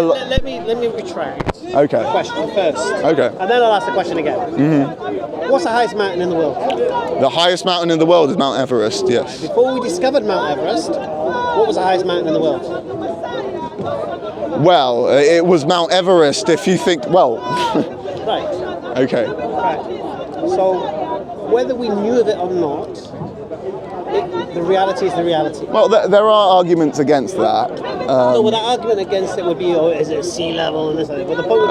Let me retract the question first. Okay. And then I'll ask the question again. What's the highest mountain in the world? The highest mountain in the world is Mount Everest, yes. Before we discovered Mount Everest, what was the highest mountain in the world? Well, it was Mount Everest if you think, well. Right. Okay. Right. So, whether we knew of it or not, the reality is the reality. Well, there are arguments against that. No, well, the argument against it would be, oh, is it sea level and this and that. Well, the point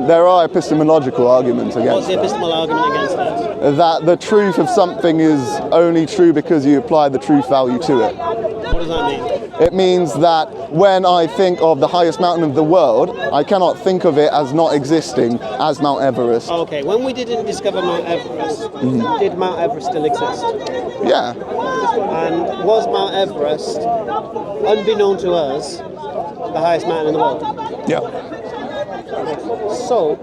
there are epistemological arguments against what's the epistemological argument against that? That the truth of something is only true because you apply the truth value to it. What does that mean? It means that when I think of the highest mountain of the world, I cannot think of it as not existing as Mount Everest. Okay, when we didn't discover Mount Everest, did Mount Everest still exist? Yeah. And was Mount Everest, unbeknown to us, the highest mountain in the world? Yeah. So,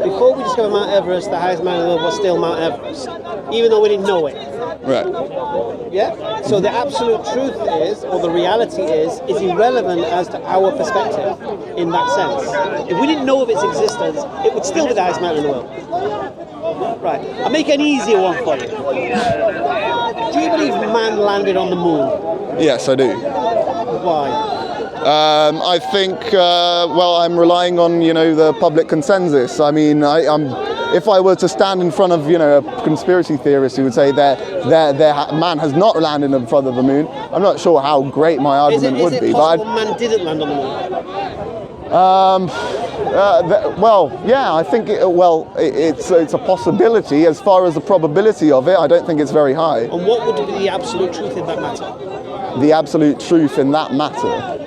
before we discovered Mount Everest, the highest mountain in the world was still Mount Everest, even though we didn't know it. Right. Yeah? So the absolute truth is, or the reality is irrelevant as to our perspective in that sense. If we didn't know of its existence, it would still be the highest mountain in the world. Right. I'll make an easier one for you. Do you believe man landed on the moon? Yes, I do. Why? I think, I'm relying on, the public consensus. I mean, if I were to stand in front of, a conspiracy theorist who would say that man has not landed in front of the moon, I'm not sure how great my argument would be. Is it possible man didn't land on the moon? I think it's a possibility. As far as the probability of it, I don't think it's very high. And what would be the absolute truth in that matter? The absolute truth in that matter?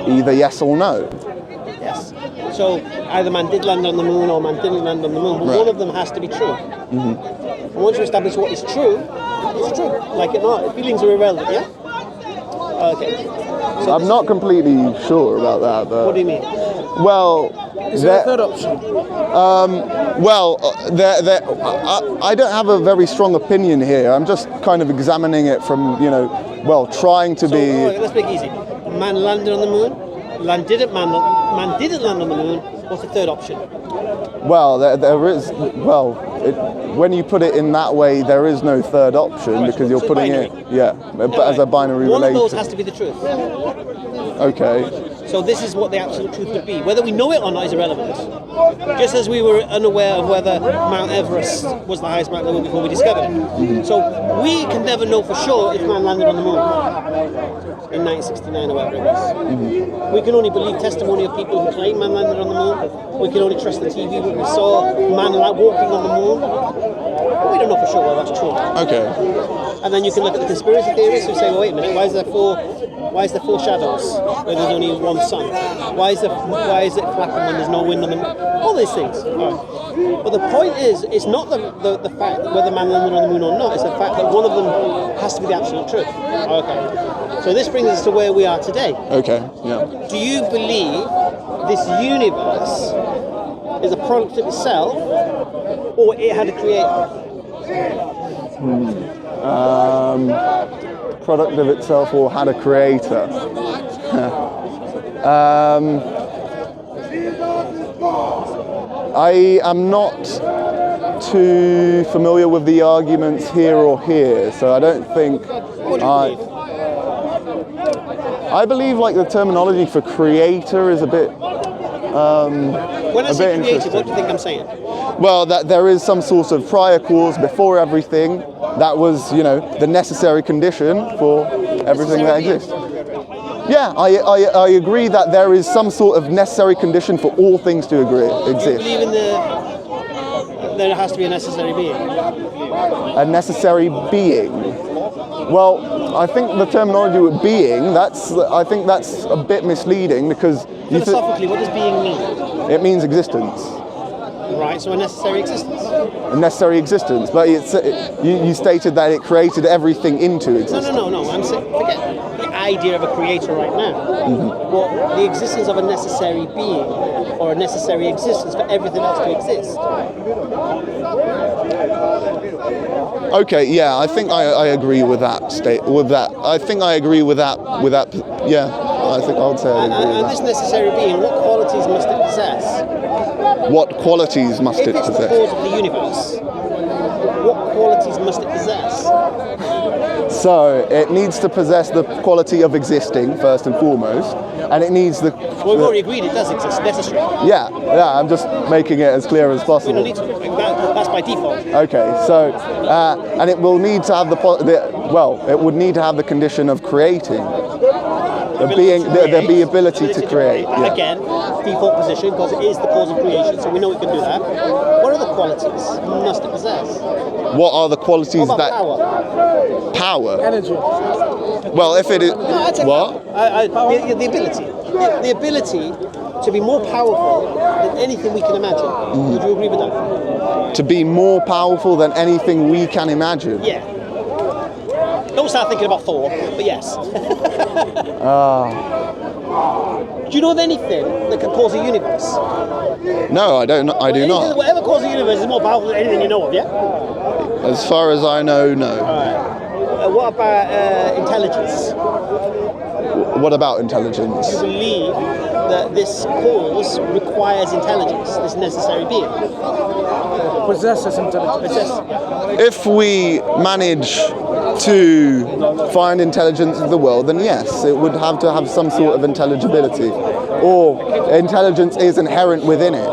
Either yes or no. Yes. So either man did land on the moon or man didn't land on the moon, but one of them has to be true. And once you establish what is true, it's true. Like it or not, feelings are irrelevant, yeah? Okay. So I'm not completely sure about that, but... What do you mean? Well... Is there a third option? I don't have a very strong opinion here. I'm just kind of examining it from, trying to be... Let's make it easy. Man landed on the moon, man didn't land on the moon. What's the third option? Well, there is... when you put it in that way, there is no third option because you're putting it... Yeah, as a binary relation. One of those has to be the truth. Okay. So this is what the absolute truth would be. Whether we know it or not is irrelevant. Just as we were unaware of whether Mount Everest was the highest mountain in the world before we discovered it. So we can never know for sure if man landed on the moon in 1969 or whatever it was. We can only believe testimony of people who claim man landed on the moon. We can only trust the TV when we saw man walking on the moon. But we don't know for sure whether that's true. Okay. And then you can look at the conspiracy theorists who say, well, wait a minute, why is there four shadows where there's only one sun? Why is it flapping when there's no wind on the moon? All these things. But the point is, it's not the fact that whether man landed on the moon or not, it's the fact that one of them has to be the absolute truth. Okay. So this brings us to where we are today. Okay, yeah. Do you believe this universe is a product of itself, or it had a creator? Product of itself or had a creator? I am not too familiar with the arguments here or here, so I don't think... What do you believe? I believe the terminology for creator is a bit when I say creative, what do you think I'm saying? Well, that there is some sort of prior cause before everything that was, the necessary condition for everything that exists. Yeah, I agree that there is some sort of necessary condition for all things to exist. Do you believe there has to be a necessary being? A necessary being? Well, I think the terminology with being, I think that's a bit misleading because... Philosophically, what does being mean? It means existence. Right, so a necessary existence. A necessary existence, but you stated that it created everything into existence. No. I'm saying, forget the idea of a creator right now. But the existence of a necessary being, or a necessary existence for everything else to exist. Okay, yeah, I think I agree with that I think I agree with that. Yeah. I think I would say I agree with And that. this necessary being, what qualities must it possess? What qualities must If it it's the possess? cause of the universe, what qualities must it possess? So it needs to possess the quality of existing first and foremost, and it needs the. Well, we've already agreed it does exist, necessary. Yeah. I'm just making it as clear as We possible. don't need to. That's by default. Okay, so and it will need to have it would need to have the condition of creating, the ability to create. Yeah. Again, default position, because it is the cause of creation, so we know it can do that. What other qualities must it possess? What are the qualities What about that power? Energy. Well, if it is No, what? the ability. The ability to be more powerful than anything we can imagine. Would you agree with that? To be more powerful than anything we can imagine. Yeah. Don't start thinking about Thor, but yes. Do you know of anything that can cause a universe? No, I don't. I do not. Whatever causes a universe is more powerful than anything you know of, yeah? As far as I know, no. What about intelligence? What about intelligence? You believe that this cause requires intelligence, this necessary being. Possesses intelligence. If we manage to find intelligence in the world, then yes, it would have to have some sort of intelligibility, or intelligence is inherent within it.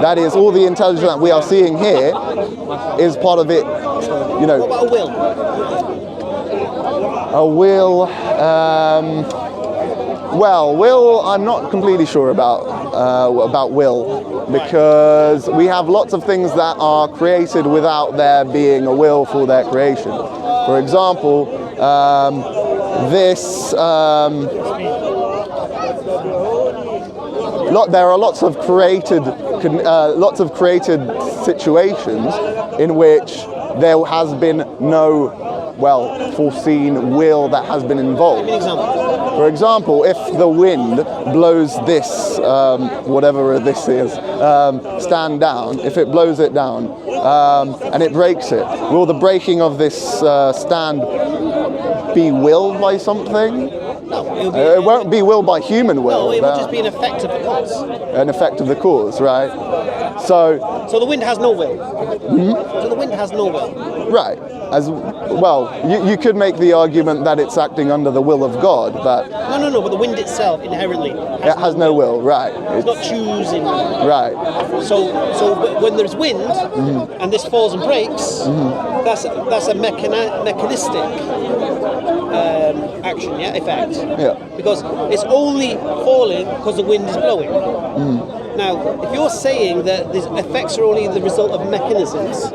That is, all the intelligence that we are seeing here is part of it. You know, What about a will? a will. Will I'm not completely sure about will, because we have lots of things that are created without there being a will for their creation. For example, there are lots of created situations in which there has been no foreseen will that has been involved. Give me an example. For example, if the wind blows this, whatever this is, stand down, if it blows it down and it breaks it, will the breaking of this stand be willed by something? No, It won't be willed by human will. No, it would just be an effect of the cause. An effect of the cause, right? So the wind has no will. So the wind has no will. right. As well, you could make the argument that it's acting under the will of God, but No, but the wind itself inherently it has no will, right? It's not choosing. Right. So when there's wind and this falls and breaks, that's a mechanistic action, effect. Yeah. Because it's only falling because the wind is blowing. Now, if you're saying that these effects are only the result of mechanisms,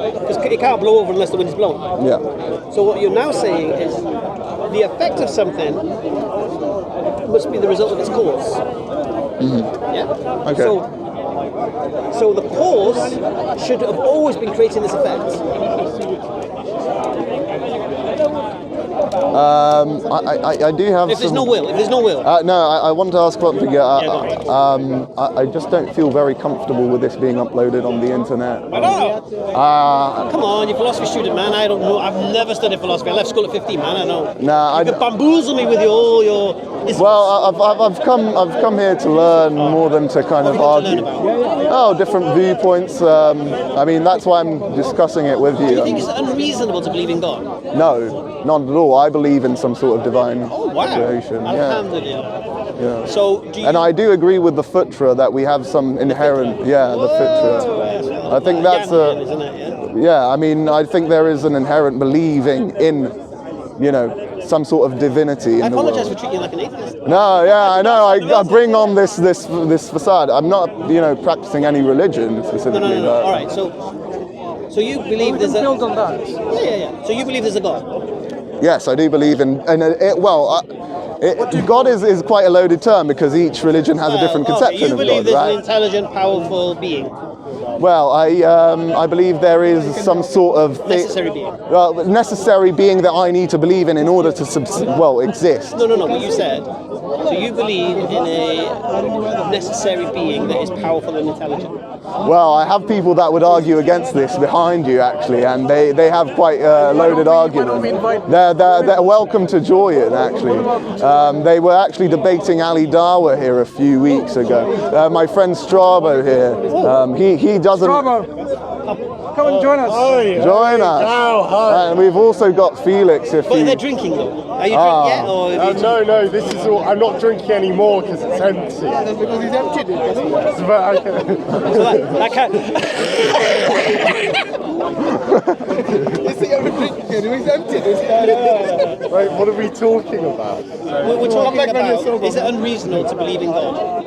because it can't blow over unless the wind is blowing. Yeah. So what you're now saying is the effect of something must be the result of its cause. Yeah. Okay. So the cause should have always been creating this effect. I do have. If there's no will. No, I want to ask something. I just don't feel very comfortable with this being uploaded on the internet. I know. Come on, you're a philosophy student, man. I don't know. I've never studied philosophy. I left school at 15, man. I know. Nah, you could bamboozle me with all your. Well, I've come here to learn more than to kind of argue. Oh, different viewpoints. I mean, that's why I'm discussing it with you. Do you think it's unreasonable to believe in God? No, not at all. I believe in some sort of divine creation. Alhamdulillah. So, do you... And I do agree with the futra that we have some inherent, the futra. I think that's I mean, I think there is an inherent believing in, some sort of divinity in the world. I apologize for treating you like an atheist. No, I know. I bring on this facade. I'm not, practicing any religion specifically. No. All right. So you believe there's a... build on that. Yeah. So you believe there's a God? Yes, I do believe in God is quite a loaded term because each religion has a different conception you of believe God, there's right? an intelligent, powerful being? Well, I believe there is some sort of Necessary being. Well, necessary being that I need to believe in order to exist. No, what you said. So you believe in a necessary being that is powerful and intelligent. Well, I have people that would argue against this behind you, actually, and they have quite loaded arguments. They're welcome to join it, actually. They were actually debating Ali Dawah here a few weeks ago. My friend Strabo here, he doesn't... Bravo. Come and join us. Join us. And we've also got Felix. But they're drinking though. Are you drinking yet? Or have you No, this is all. I'm not drinking anymore because it's empty. That's because he's emptied it. So that can't. He's he's emptied it. Wait, what are we talking about? We're talking about, is it unreasonable to believe in God?